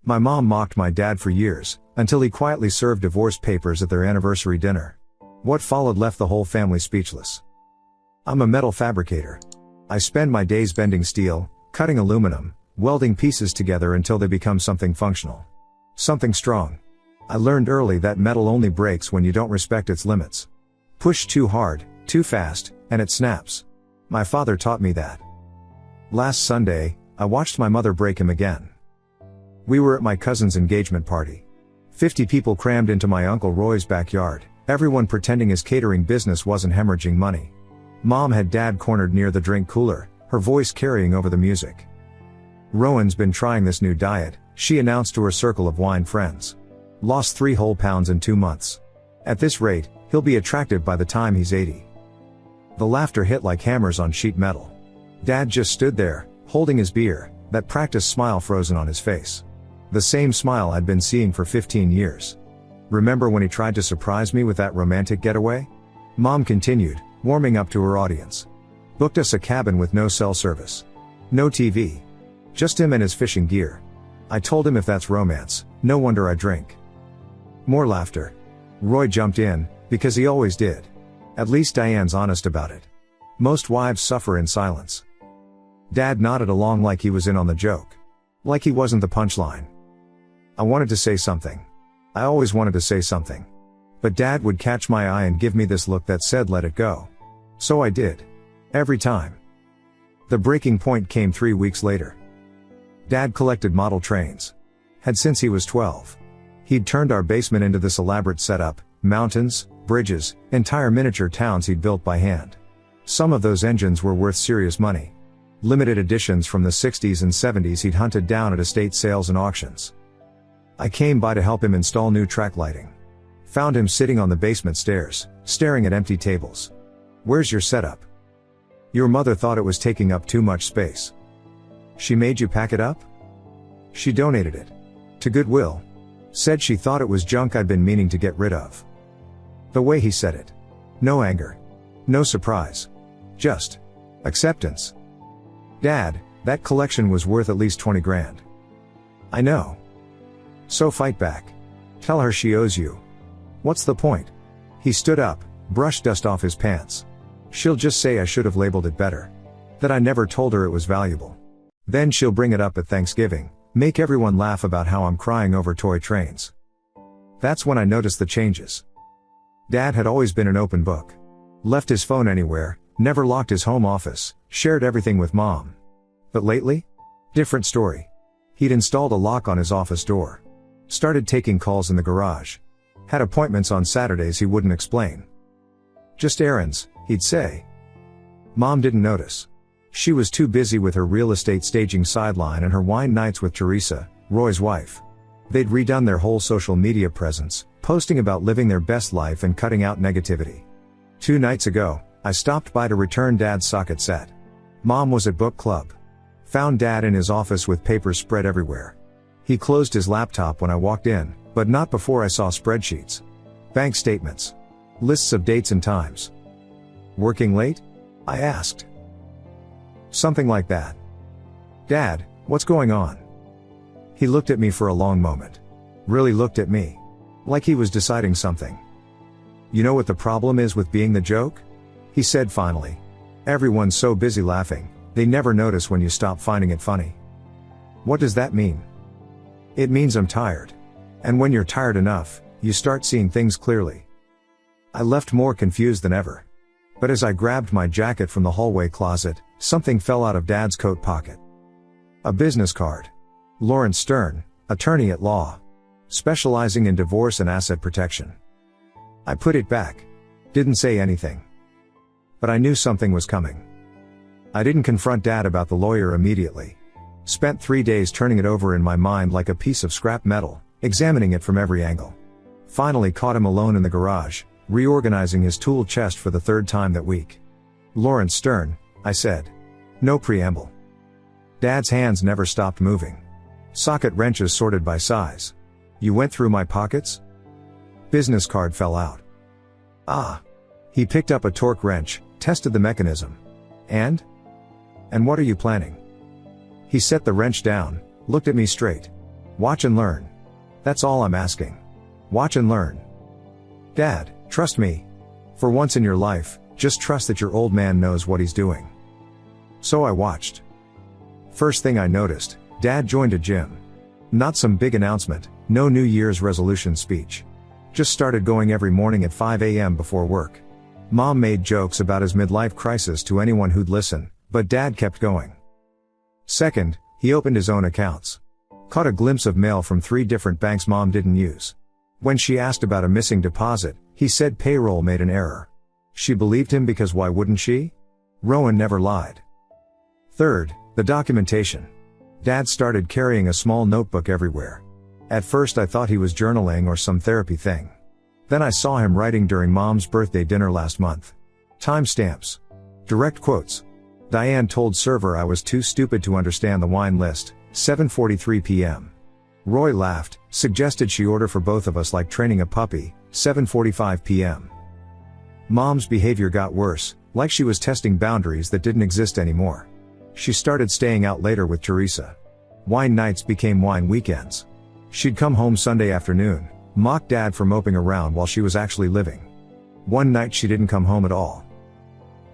My mom mocked my dad for years, until he quietly served divorce papers at their anniversary dinner. What followed left the whole family speechless. I'm a metal fabricator. I spend my days bending steel, cutting aluminum, welding pieces together until they become something functional. Something strong. I learned early that metal only breaks when you don't respect its limits. Push too hard, too fast, and it snaps. My father taught me that. Last Sunday, I watched my mother break him again. We were at my cousin's engagement party. 50 people crammed into my Uncle Roy's backyard, everyone pretending his catering business wasn't hemorrhaging money. Mom had Dad cornered near the drink cooler, her voice carrying over the music. Rowan's been trying this new diet, she announced to her circle of wine friends. Lost 3 whole pounds in 2 months. At this rate, he'll be attractive by the time he's 80. The laughter hit like hammers on sheet metal. Dad just stood there, holding his beer, that practiced smile frozen on his face. The same smile I'd been seeing for 15 years. Remember when he tried to surprise me with that romantic getaway? Mom continued, warming up to her audience. Booked us a cabin with no cell service. No TV. Just him and his fishing gear. I told him if that's romance, no wonder I drink. More laughter. Roy jumped in, because he always did. At least Diane's honest about it. Most wives suffer in silence. Dad nodded along like he was in on the joke. Like he wasn't the punchline. I wanted to say something. I always wanted to say something. But Dad would catch my eye and give me this look that said let it go. So I did. Every time. The breaking point came 3 weeks later. Dad collected model trains. Had since he was 12. He'd turned our basement into this elaborate setup, mountains, bridges, entire miniature towns he'd built by hand. Some of those engines were worth serious money. Limited editions from the 60s and 70s he'd hunted down at estate sales and auctions. I came by to help him install new track lighting. Found him sitting on the basement stairs, staring at empty tables. Where's your setup? Your mother thought it was taking up too much space. She made you pack it up? She donated it. To Goodwill. Said she thought it was junk I'd been meaning to get rid of. The way he said it. No anger. No surprise. Just acceptance. Dad, that collection was worth at least 20 grand. I know. So fight back. Tell her she owes you. What's the point? He stood up, brushed dust off his pants. She'll just say I should have labeled it better. That I never told her it was valuable. Then she'll bring it up at Thanksgiving, make everyone laugh about how I'm crying over toy trains. That's when I noticed the changes. Dad had always been an open book. Left his phone anywhere, never locked his home office, shared everything with Mom. But lately? Different story. He'd installed a lock on his office door. Started taking calls in the garage. Had appointments on Saturdays he wouldn't explain. Just errands, he'd say. Mom didn't notice. She was too busy with her real estate staging sideline and her wine nights with Teresa, Roy's wife. They'd redone their whole social media presence, posting about living their best life and cutting out negativity. 2 nights ago, I stopped by to return Dad's socket set. Mom was at book club. Found Dad in his office with papers spread everywhere. He closed his laptop when I walked in, but not before I saw spreadsheets. Bank statements. Lists of dates and times. Working late? I asked. Something like that. Dad, what's going on? He looked at me for a long moment. Really looked at me. Like he was deciding something. You know what the problem is with being the joke? He said finally. Everyone's so busy laughing, they never notice when you stop finding it funny. What does that mean? It means I'm tired. And when you're tired enough, you start seeing things clearly. I left more confused than ever. But as I grabbed my jacket from the hallway closet, something fell out of Dad's coat pocket. A business card. Lawrence Stern, attorney at law. Specializing in divorce and asset protection. I put it back. Didn't say anything. But I knew something was coming. I didn't confront Dad about the lawyer immediately. Spent 3 days turning it over in my mind like a piece of scrap metal, examining it from every angle. Finally caught him alone in the garage, reorganizing his tool chest for the 3rd time that week. Lawrence Stern, I said. No preamble. Dad's hands never stopped moving. Socket wrenches sorted by size. You went through my pockets? Business card fell out. Ah. He picked up a torque wrench, tested the mechanism. And what are you planning? He set the wrench down, looked at me straight. Watch and learn. That's all I'm asking. Watch and learn. Dad, trust me. For once in your life, just trust that your old man knows what he's doing. So I watched. First thing I noticed, Dad joined a gym. Not some big announcement, no New Year's resolution speech. Just started going every morning at 5 a.m. before work. Mom made jokes about his midlife crisis to anyone who'd listen, but Dad kept going. Second, he opened his own accounts. Caught a glimpse of mail from 3 different banks Mom didn't use. When she asked about a missing deposit, he said payroll made an error. She believed him because why wouldn't she? Rowan never lied. Third, the documentation. Dad started carrying a small notebook everywhere. At first I thought he was journaling or some therapy thing. Then I saw him writing during Mom's birthday dinner last month. Timestamps. Direct quotes. Diane told server I was too stupid to understand the wine list, 7:43 p.m. Roy laughed, suggested she order for both of us like training a puppy, 7:45 p.m. Mom's behavior got worse, like she was testing boundaries that didn't exist anymore. She started staying out later with Teresa. Wine nights became wine weekends. She'd come home Sunday afternoon, mock Dad for moping around while she was actually living. One night she didn't come home at all.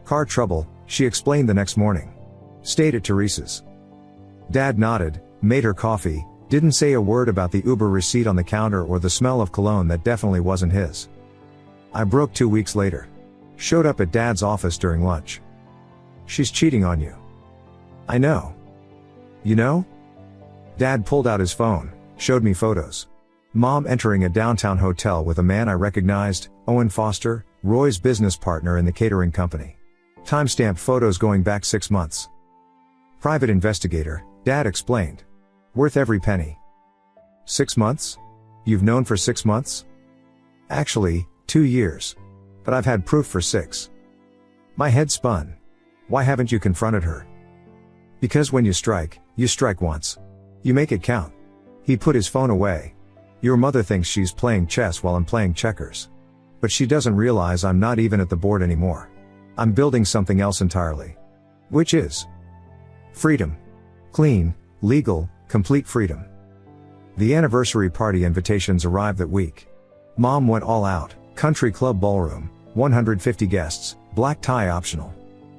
Car trouble, she explained the next morning. Stayed at Teresa's. Dad nodded, made her coffee, didn't say a word about the Uber receipt on the counter or the smell of cologne that definitely wasn't his. I broke 2 weeks later. Showed up at Dad's office during lunch. She's cheating on you. I know. You know? Dad pulled out his phone, showed me photos. Mom entering a downtown hotel with a man I recognized, Owen Foster, Roy's business partner in the catering company. Timestamped photos going back 6 months. Private investigator, Dad explained. Worth every penny. 6 months? You've known for 6 months? Actually, 2 years. But I've had proof for 6. My head spun. Why haven't you confronted her? Because when you strike once. You make it count. He put his phone away. Your mother thinks she's playing chess while I'm playing checkers. But she doesn't realize I'm not even at the board anymore. I'm building something else entirely. Which is freedom. Clean, legal, complete freedom. The anniversary party invitations arrived that week. Mom went all out, country club ballroom, 150 guests, black tie optional.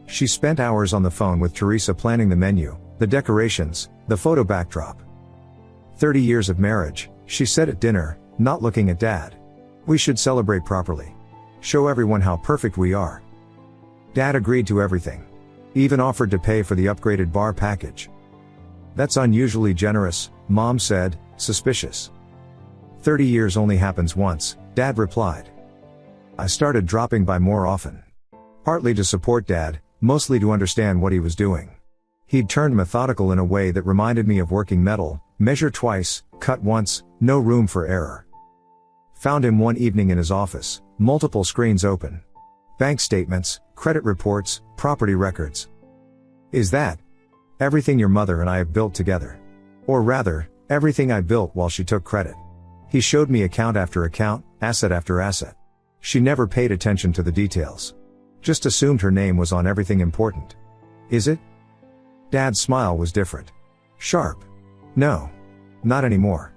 She spent hours on the phone with Teresa planning the menu, the decorations, the photo backdrop. 30 years of marriage, she said at dinner, not looking at Dad. We should celebrate properly. Show everyone how perfect we are. Dad agreed to everything. Even offered to pay for the upgraded bar package. That's unusually generous, Mom said, suspicious. 30 years only happens once, Dad replied. I started dropping by more often. Partly to support Dad, mostly to understand what he was doing. He'd turned methodical in a way that reminded me of working metal, measure twice, cut once, no room for error. Found him one evening in his office, multiple screens open. Bank statements, credit reports, property records. Is that everything your mother and I have built together? Or rather, everything I built while she took credit. He showed me account after account, asset after asset. She never paid attention to the details. Just assumed her name was on everything important. Is it? Dad's smile was different. Sharp. No. Not anymore.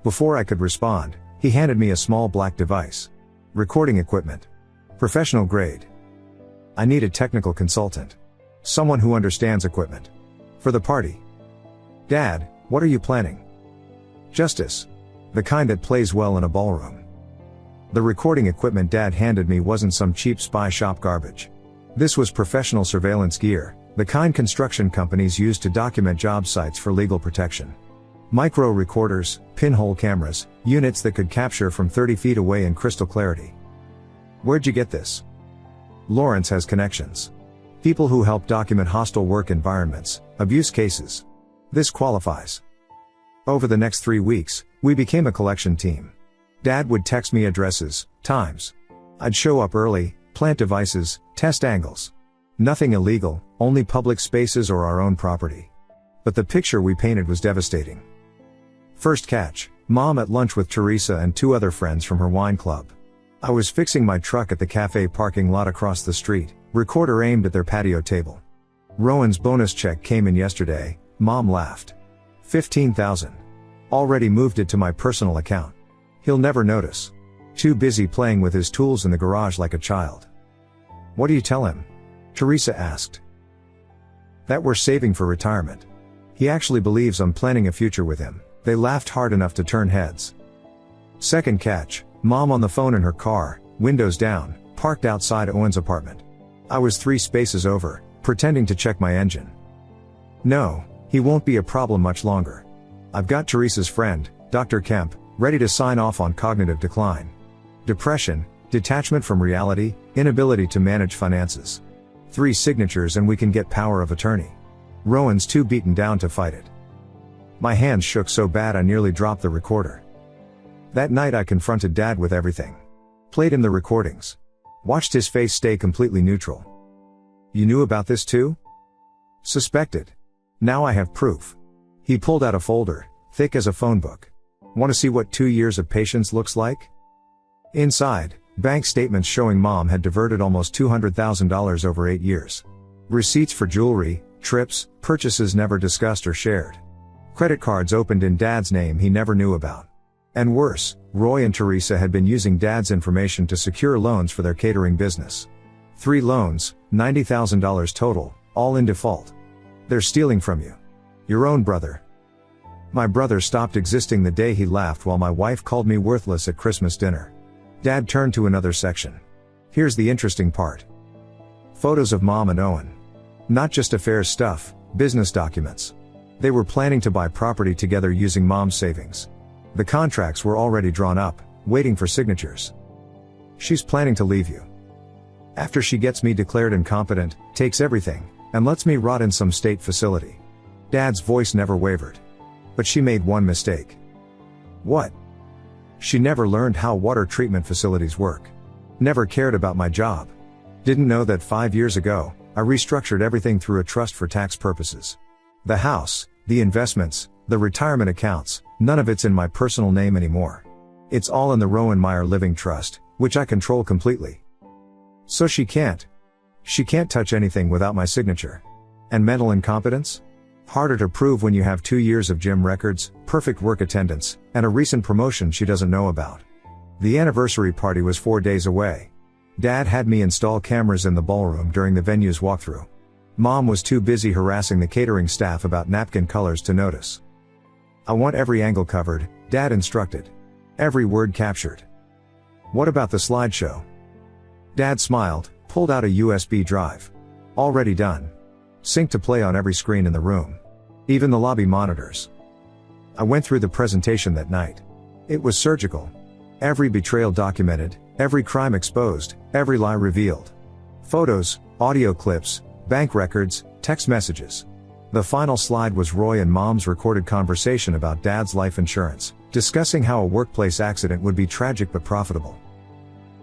Before I could respond, he handed me a small black device. Recording equipment. Professional grade. I need a technical consultant. Someone who understands equipment. For the party. Dad, what are you planning? Justice. The kind that plays well in a ballroom. The recording equipment Dad handed me wasn't some cheap spy shop garbage. This was professional surveillance gear, the kind construction companies use to document job sites for legal protection. Micro recorders, pinhole cameras, units that could capture from 30 feet away in crystal clarity. Where'd you get this? Lawrence has connections. People who help document hostile work environments, abuse cases. This qualifies. Over the next 3 weeks, we became a collection team. Dad would text me addresses, times. I'd show up early, plant devices, test angles. Nothing illegal, only public spaces or our own property. But the picture we painted was devastating. First catch, Mom at lunch with Teresa and 2 other friends from her wine club. I was fixing my truck at the cafe parking lot across the street, recorder aimed at their patio table. Rowan's bonus check came in yesterday, Mom laughed. $15,000. Already moved it to my personal account. He'll never notice. Too busy playing with his tools in the garage like a child. What do you tell him? Teresa asked. That we're saving for retirement. He actually believes I'm planning a future with him. They laughed hard enough to turn heads. Second catch, Mom on the phone in her car, windows down, parked outside Owen's apartment. I was 3 spaces over, pretending to check my engine. No, he won't be a problem much longer. I've got Teresa's friend, Dr. Kemp, ready to sign off on cognitive decline. Depression, detachment from reality, inability to manage finances. 3 signatures and we can get power of attorney. Rowan's too beaten down to fight it. My hands shook so bad I nearly dropped the recorder. That night I confronted Dad with everything. Played him the recordings. Watched his face stay completely neutral. You knew about this too? Suspected. Now I have proof. He pulled out a folder, thick as a phone book. Want to see what 2 years of patience looks like? Inside, bank statements showing Mom had diverted almost $200,000 over 8 years. Receipts for jewelry, trips, purchases never discussed or shared. Credit cards opened in Dad's name he never knew about. And worse, Roy and Teresa had been using Dad's information to secure loans for their catering business. 3 loans, $90,000 total, all in default. They're stealing from you. Your own brother. My brother stopped existing the day he laughed while my wife called me worthless at Christmas dinner. Dad turned to another section. Here's the interesting part. Photos of Mom and Owen. Not just affairs stuff, business documents. They were planning to buy property together using Mom's savings. The contracts were already drawn up, waiting for signatures. She's planning to leave you. After she gets me declared incompetent, takes everything, and lets me rot in some state facility. Dad's voice never wavered. But she made one mistake. What? She never learned how water treatment facilities work. Never cared about my job. Didn't know that 5 years ago, I restructured everything through a trust for tax purposes. The house, the investments, the retirement accounts, none of it's in my personal name anymore. It's all in the Rowan Meyer Living Trust, which I control completely. So she can't touch anything without my signature. And mental incompetence? Harder to prove when you have 2 years of gym records, perfect work attendance, and a recent promotion she doesn't know about. The anniversary party was 4 days away. Dad had me install cameras in the ballroom during the venue's walkthrough. Mom was too busy harassing the catering staff about napkin colors to notice. I want every angle covered, Dad instructed. Every word captured. What about the slideshow? Dad smiled, pulled out a USB drive. Already done. Sync to play on every screen in the room. Even the lobby monitors. I went through the presentation that night. It was surgical. Every betrayal documented, every crime exposed, every lie revealed. Photos, audio clips, bank records, text messages. The final slide was Roy and Mom's recorded conversation about Dad's life insurance, discussing how a workplace accident would be tragic but profitable.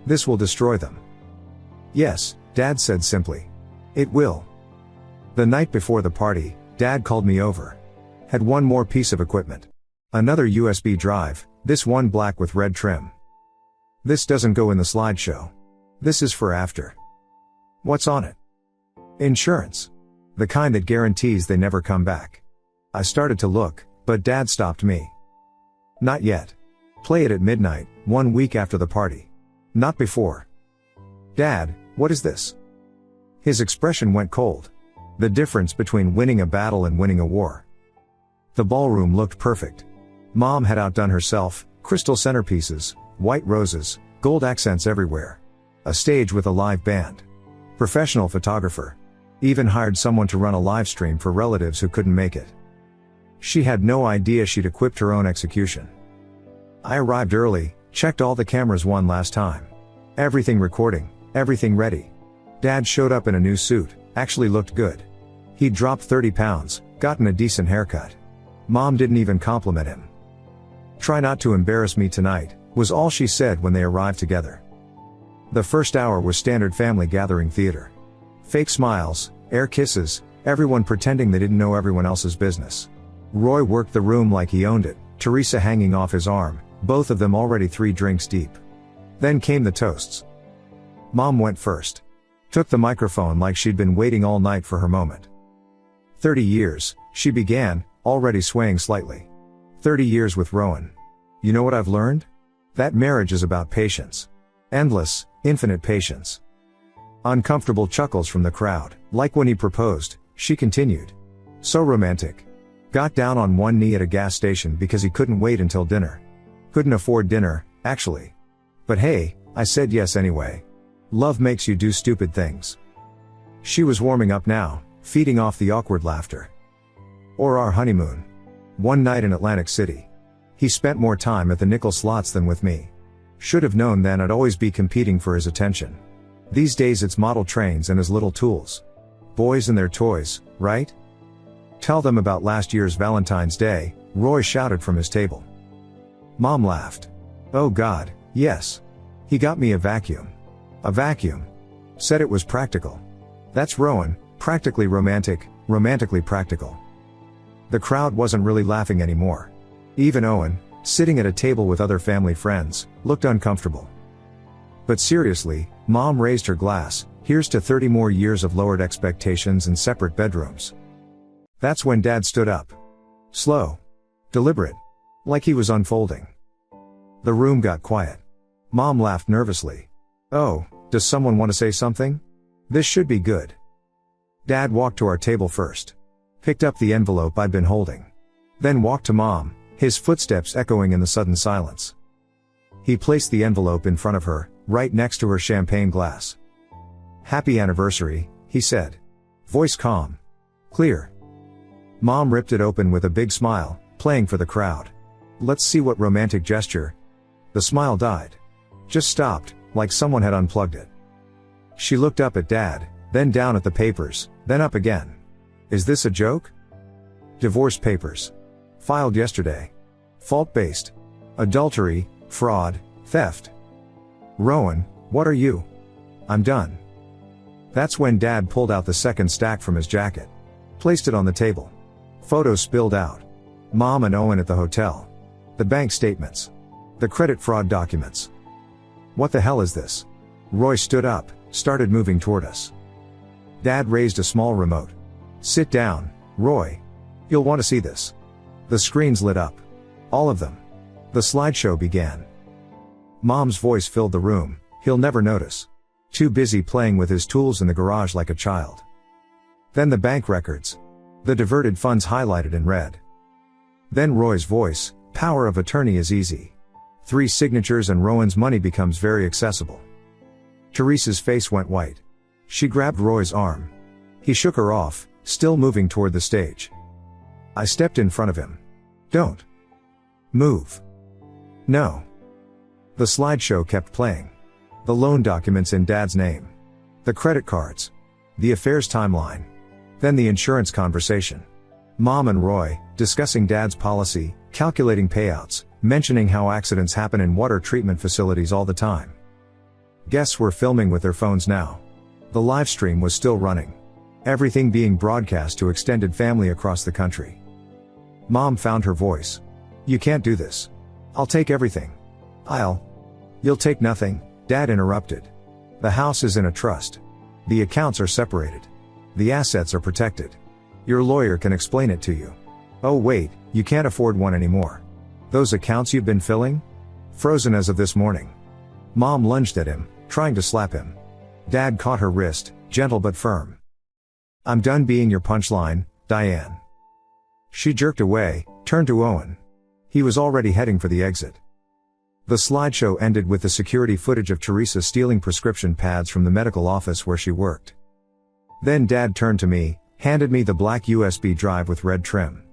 This will destroy them. Yes, Dad said simply. It will. The night before the party, Dad called me over. Had one more piece of equipment. Another USB drive, this one black with red trim. This doesn't go in the slideshow. This is for after. What's on it? Insurance. The kind that guarantees they never come back. I started to look, but Dad stopped me. Not yet. Play it at midnight, 1 week after the party. Not before. Dad, what is this? His expression went cold. The difference between winning a battle and winning a war. The ballroom looked perfect. Mom had outdone herself, crystal centerpieces, white roses, gold accents everywhere. A stage with a live band. Professional photographer. Even hired someone to run a live stream for relatives who couldn't make it. She had no idea she'd equipped her own execution. I arrived early, checked all the cameras one last time. Everything recording, everything ready. Dad showed up in a new suit, actually looked good. He'd dropped 30 pounds, gotten a decent haircut. Mom didn't even compliment him. Try not to embarrass me tonight, was all she said when they arrived together. The first hour was standard family gathering theater. Fake smiles, air kisses, everyone pretending they didn't know everyone else's business. Roy worked the room like he owned it, Teresa hanging off his arm, both of them already 3 drinks deep. Then came the toasts. Mom went first. Took the microphone like she'd been waiting all night for her moment. 30 years, she began, already swaying slightly. 30 years with Rowan. You know what I've learned? That marriage is about patience. Endless, infinite patience. Uncomfortable chuckles from the crowd. Like when he proposed, she continued. So romantic. Got down on one knee at a gas station because he couldn't wait until dinner. Couldn't afford dinner, actually. But hey, I said yes anyway. Love makes you do stupid things. She was warming up now, feeding off the awkward laughter. Or our honeymoon. One night in Atlantic City. He spent more time at the nickel slots than with me. Should have known then I'd always be competing for his attention. These days it's model trains and his little tools. Boys and their toys, right? Tell them about last year's Valentine's Day, Roy shouted from his table. Mom laughed. Oh God, yes. He got me a vacuum. A vacuum. Said it was practical. That's Rowan, practically romantic, romantically practical. The crowd wasn't really laughing anymore. Even Owen, sitting at a table with other family friends, looked uncomfortable. But seriously, Mom raised her glass, here's to 30 more years of lowered expectations and separate bedrooms. That's when Dad stood up. Slow. Deliberate. Like he was unfolding. The room got quiet. Mom laughed nervously. Oh, does someone want to say something? This should be good. Dad walked to our table first. Picked up the envelope I'd been holding. Then walked to Mom, his footsteps echoing in the sudden silence. He placed the envelope in front of her, right next to her champagne glass. Happy anniversary, he said. Voice calm. Clear. Mom ripped it open with a big smile, playing for the crowd. Let's see what romantic gesture. The smile died. Just stopped, like someone had unplugged it. She looked up at Dad, then down at the papers, then up again. Is this a joke? Divorce papers. Filed yesterday. Fault-based. Adultery, fraud, theft. Rowan, what are you? I'm done. That's when Dad pulled out the second stack from his jacket. Placed it on the table. Photos spilled out. Mom and Owen at the hotel. The bank statements. The credit fraud documents. What the hell is this? Roy stood up, started moving toward us. Dad raised a small remote. Sit down, Roy. You'll want to see this. The screens lit up. All of them. The slideshow began. Mom's voice filled the room. He'll never notice. Too busy playing with his tools in the garage like a child. Then the bank records. The diverted funds highlighted in red. Then Roy's voice, power of attorney is easy. 3 signatures and Rowan's money becomes very accessible. Teresa's face went white. She grabbed Roy's arm. He shook her off, still moving toward the stage. I stepped in front of him. Don't move. No. The slideshow kept playing. The loan documents in Dad's name. The credit cards. The affairs timeline. Then the insurance conversation. Mom and Roy, discussing Dad's policy, calculating payouts, mentioning how accidents happen in water treatment facilities all the time. Guests were filming with their phones now. The live stream was still running. Everything being broadcast to extended family across the country. Mom found her voice. You can't do this. I'll take everything. You'll take nothing, Dad interrupted. The house is in a trust. The accounts are separated. The assets are protected. Your lawyer can explain it to you. Oh wait, you can't afford one anymore. Those accounts you've been filling? Frozen as of this morning. Mom lunged at him, trying to slap him. Dad caught her wrist, gentle but firm. I'm done being your punchline, Diane. She jerked away, turned to Owen. He was already heading for the exit. The slideshow ended with the security footage of Teresa stealing prescription pads from the medical office where she worked. Then Dad turned to me, handed me the black USB drive with red trim.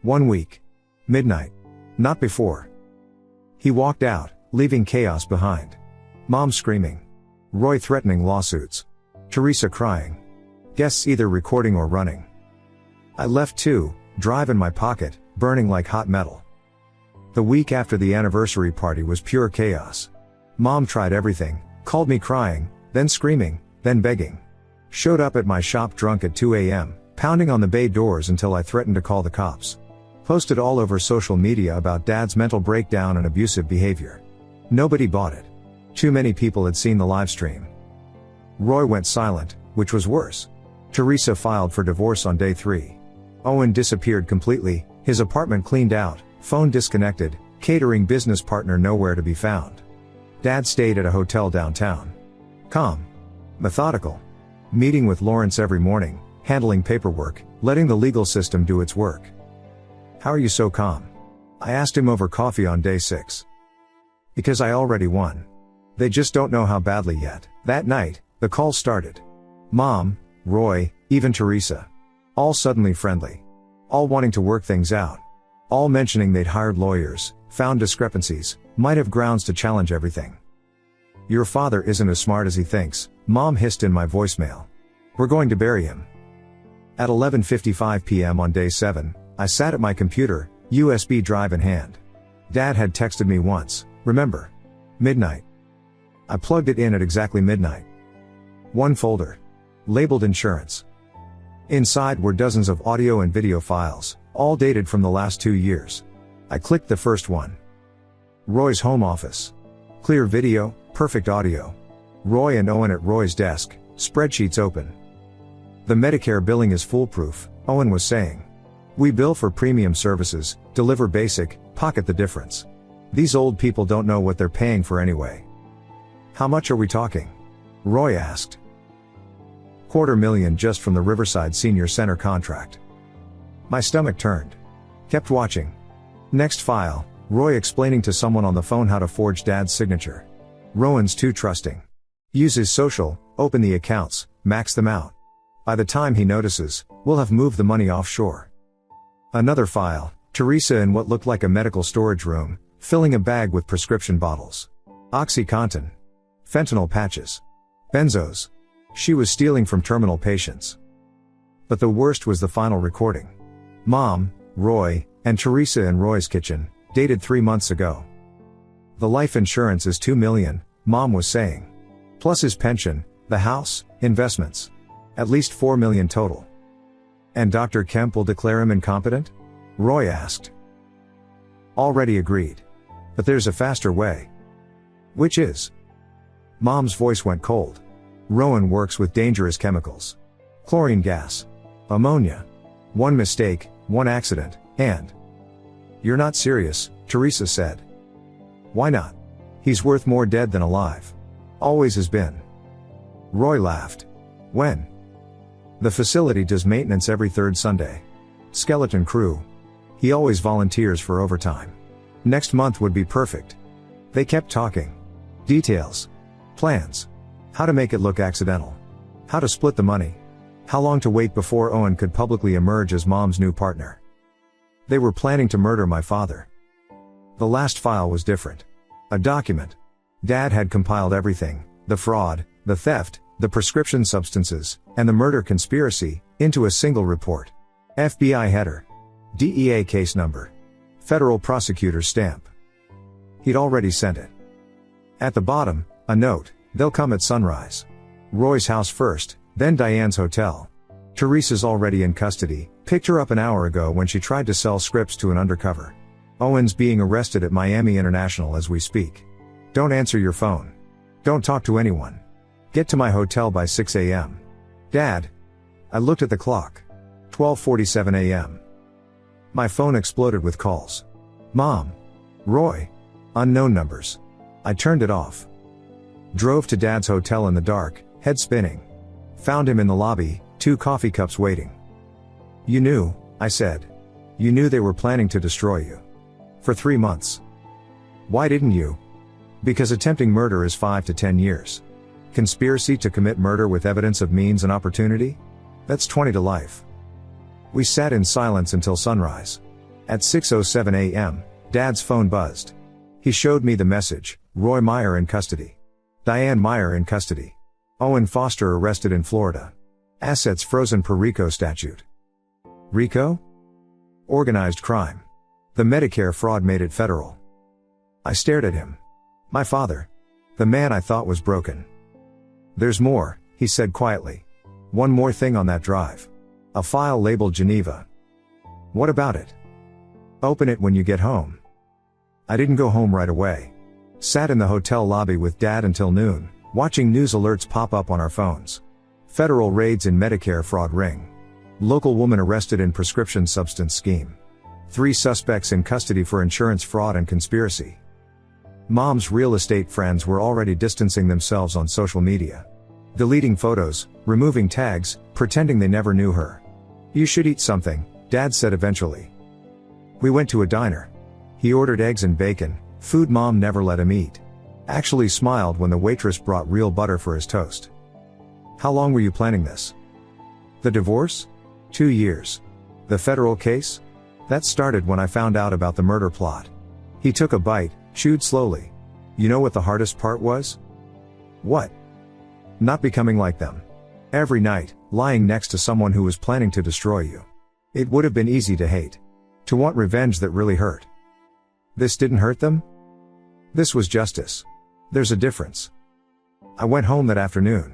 1 week. Midnight. Not before. He walked out, leaving chaos behind. Mom screaming. Roy threatening lawsuits. Teresa crying. Guests either recording or running. I left too, drive in my pocket, burning like hot metal. The week after the anniversary party was pure chaos. Mom tried everything, called me crying, then screaming, then begging. Showed up at my shop drunk at 2 a.m., pounding on the bay doors until I threatened to call the cops. Posted all over social media about Dad's mental breakdown and abusive behavior. Nobody bought it. Too many people had seen the live stream. Roy went silent, which was worse. Teresa filed for divorce on day 3. Owen disappeared completely, his apartment cleaned out, Phone disconnected, catering business partner nowhere to be found. Dad stayed at a hotel downtown. Calm. Methodical. Meeting with Lawrence every morning, handling paperwork, letting the legal system do its work. How are you so calm? I asked him over coffee on day 6. Because I already won. They just don't know how badly yet. That night, the call started. Mom, Roy, even Teresa. All suddenly friendly. All wanting to work things out. All mentioning they'd hired lawyers, found discrepancies, might have grounds to challenge everything. Your father isn't as smart as he thinks, Mom hissed in my voicemail. We're going to bury him. At 11:55 p.m. on day 7, I sat at my computer, USB drive in hand. Dad had texted me once, remember? Midnight. I plugged it in at exactly midnight. One folder. Labeled insurance. Inside were dozens of audio and video files, all dated from the last 2 years. I clicked the first one. Roy's home office. Clear video, perfect audio. Roy and Owen at Roy's desk, spreadsheets open. The Medicare billing is foolproof, Owen was saying. We bill for premium services, deliver basic, pocket the difference. These old people don't know what they're paying for anyway. How much are we talking? Roy asked. $250,000 just from the Riverside Senior Center contract. My stomach turned. Kept watching. Next file, Roy explaining to someone on the phone how to forge Dad's signature. Rowan's too trusting. Use his social, open the accounts, max them out. By the time he notices, we'll have moved the money offshore. Another file, Teresa in what looked like a medical storage room, filling a bag with prescription bottles. OxyContin. Fentanyl patches. Benzos. She was stealing from terminal patients. But the worst was the final recording. Mom, Roy, and Teresa in Roy's kitchen, dated 3 months ago. The life insurance is $2 million, Mom was saying. Plus his pension, the house, investments. At least $4 million total. And Dr. Kemp will declare him incompetent? Roy asked. Already agreed. But there's a faster way. Which is? Mom's voice went cold. Rowan works with dangerous chemicals. Chlorine gas. Ammonia. One mistake, one accident, and... You're not serious, Teresa said. Why not? He's worth more dead than alive. Always has been. Roy laughed. When? The facility does maintenance every 3rd Sunday. Skeleton crew. He always volunteers for overtime. Next month would be perfect. They kept talking. Details. Plans. How to make it look accidental. How to split the money. How long to wait before Owen could publicly emerge as Mom's new partner. They were planning to murder my father. The last file was different. A document. Dad had compiled everything, the fraud, the theft, the prescription substances, and the murder conspiracy, into a single report. FBI header. DEA case number. Federal prosecutor's stamp. He'd already sent it. At the bottom, a note, they'll come at sunrise. Roy's house first, then Diane's hotel. Teresa's already in custody, picked her up an hour ago when she tried to sell scripts to an undercover. Owen's being arrested at Miami International as we speak. Don't answer your phone. Don't talk to anyone. Get to my hotel by 6 a.m. Dad. I looked at the clock. 12:47 a.m. My phone exploded with calls. Mom. Roy. Unknown numbers. I turned it off. Drove to Dad's hotel in the dark, head spinning. Found him in the lobby, 2 coffee cups waiting. You knew, I said. You knew they were planning to destroy you. For 3 months. Why didn't you? Because attempting murder is 5 to 10 years. Conspiracy to commit murder with evidence of means and opportunity? That's 20 to life. We sat in silence until sunrise. At 6:07 a.m., Dad's phone buzzed. He showed me the message, Roy Meyer in custody. Diane Meyer in custody. Owen Foster arrested in Florida. Assets frozen per RICO statute. RICO? Organized crime. The Medicare fraud made it federal. I stared at him. My father. The man I thought was broken. There's more, he said quietly. One more thing on that drive. A file labeled Geneva. What about it? Open it when you get home. I didn't go home right away. Sat in the hotel lobby with Dad until noon, watching news alerts pop up on our phones. Federal raids in Medicare fraud ring. Local woman arrested in prescription substance scheme. 3 suspects in custody for insurance fraud and conspiracy. Mom's real estate friends were already distancing themselves on social media. Deleting photos, removing tags, pretending they never knew her. You should eat something, Dad said eventually. We went to a diner. He ordered eggs and bacon, food Mom never let him eat. Actually smiled when the waitress brought real butter for his toast. How long were you planning this? The divorce? 2 years. The federal case? That started when I found out about the murder plot. He took a bite, chewed slowly. You know what the hardest part was? What? Not becoming like them. Every night, lying next to someone who was planning to destroy you. It would have been easy to hate. To want revenge that really hurt. This didn't hurt them? This was justice. There's a difference. I went home that afternoon.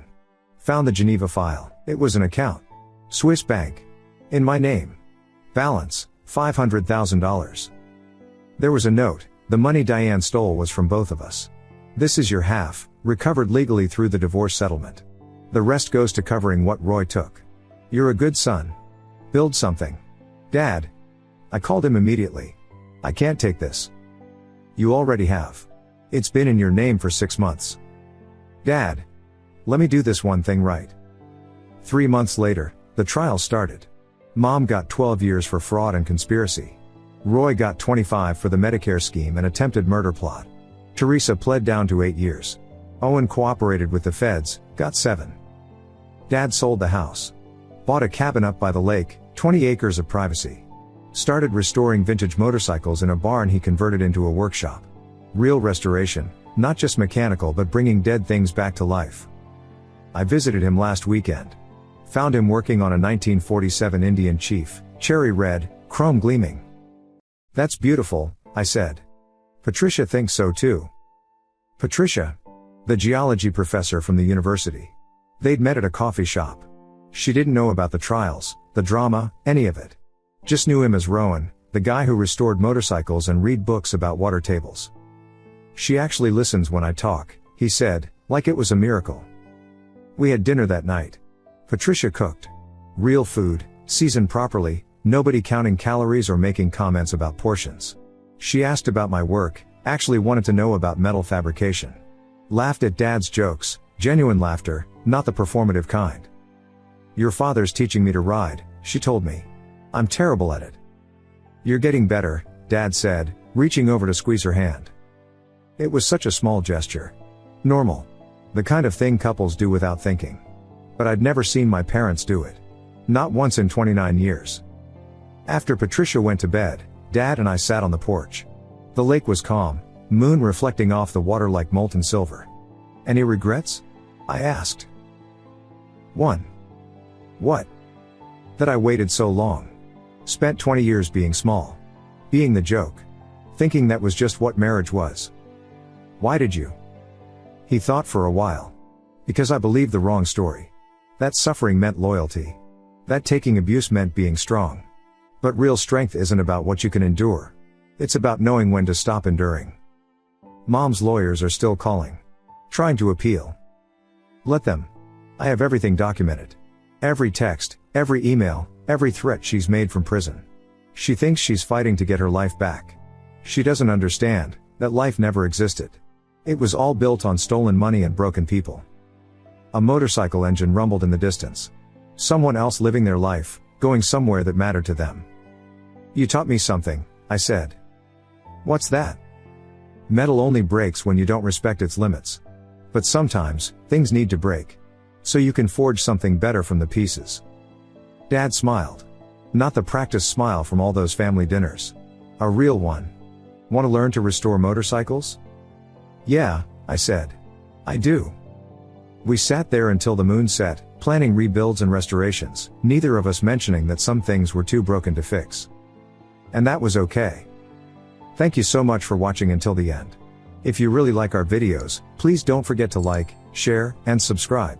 Found the Geneva file. It was an account. Swiss bank. In my name. Balance, $500,000. There was a note. The money Diane stole was from both of us. This is your half, recovered legally through the divorce settlement. The rest goes to covering what Roy took. You're a good son. Build something. Dad. I called him immediately. I can't take this. You already have. It's been in your name for 6 months. Dad. Let me do this one thing right. 3 months later, the trial started. Mom got 12 years for fraud and conspiracy. Roy got 25 for the Medicare scheme and attempted murder plot. Teresa pled down to 8 years. Owen cooperated with the feds, got 7. Dad sold the house. Bought a cabin up by the lake, 20 acres of privacy. Started restoring vintage motorcycles in a barn he converted into a workshop. Real restoration, not just mechanical but bringing dead things back to life. I visited him last weekend. Found him working on a 1947 Indian chief, cherry red, chrome gleaming. That's beautiful, I said. Patricia thinks so too. Patricia? The geology professor from the university. They'd met at a coffee shop. She didn't know about the trials, the drama, any of it. Just knew him as Rowan, the guy who restored motorcycles and read books about water tables. She actually listens when I talk, he said, like it was a miracle. We had dinner that night. Patricia cooked. Real food, seasoned properly, nobody counting calories or making comments about portions. She asked about my work, actually wanted to know about metal fabrication. Laughed at Dad's jokes, genuine laughter, not the performative kind. Your father's teaching me to ride, she told me. I'm terrible at it. You're getting better, Dad said, reaching over to squeeze her hand. It was such a small gesture. Normal. The kind of thing couples do without thinking. But I'd never seen my parents do it. Not once in 29 years. After Patricia went to bed, Dad and I sat on the porch. The lake was calm, moon reflecting off the water like molten silver. Any regrets? I asked. 1. What? That I waited so long. Spent 20 years being small. Being the joke. Thinking that was just what marriage was. Why did you? He thought for a while. Because I believed the wrong story. That suffering meant loyalty. That taking abuse meant being strong. But real strength isn't about what you can endure. It's about knowing when to stop enduring. Mom's lawyers are still calling. Trying to appeal. Let them. I have everything documented. Every text, every email, every threat she's made from prison. She thinks she's fighting to get her life back. She doesn't understand that life never existed. It was all built on stolen money and broken people. A motorcycle engine rumbled in the distance. Someone else living their life, going somewhere that mattered to them. You taught me something, I said. What's that? Metal only breaks when you don't respect its limits. But sometimes, things need to break. So you can forge something better from the pieces. Dad smiled. Not the practiced smile from all those family dinners. A real one. Want to learn to restore motorcycles? Yeah, I said. I do. We sat there until the moon set, planning rebuilds and restorations, neither of us mentioning that some things were too broken to fix. And that was okay. Thank you so much for watching until the end. If you really like our videos, please don't forget to like, share, and subscribe.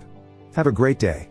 Have a great day.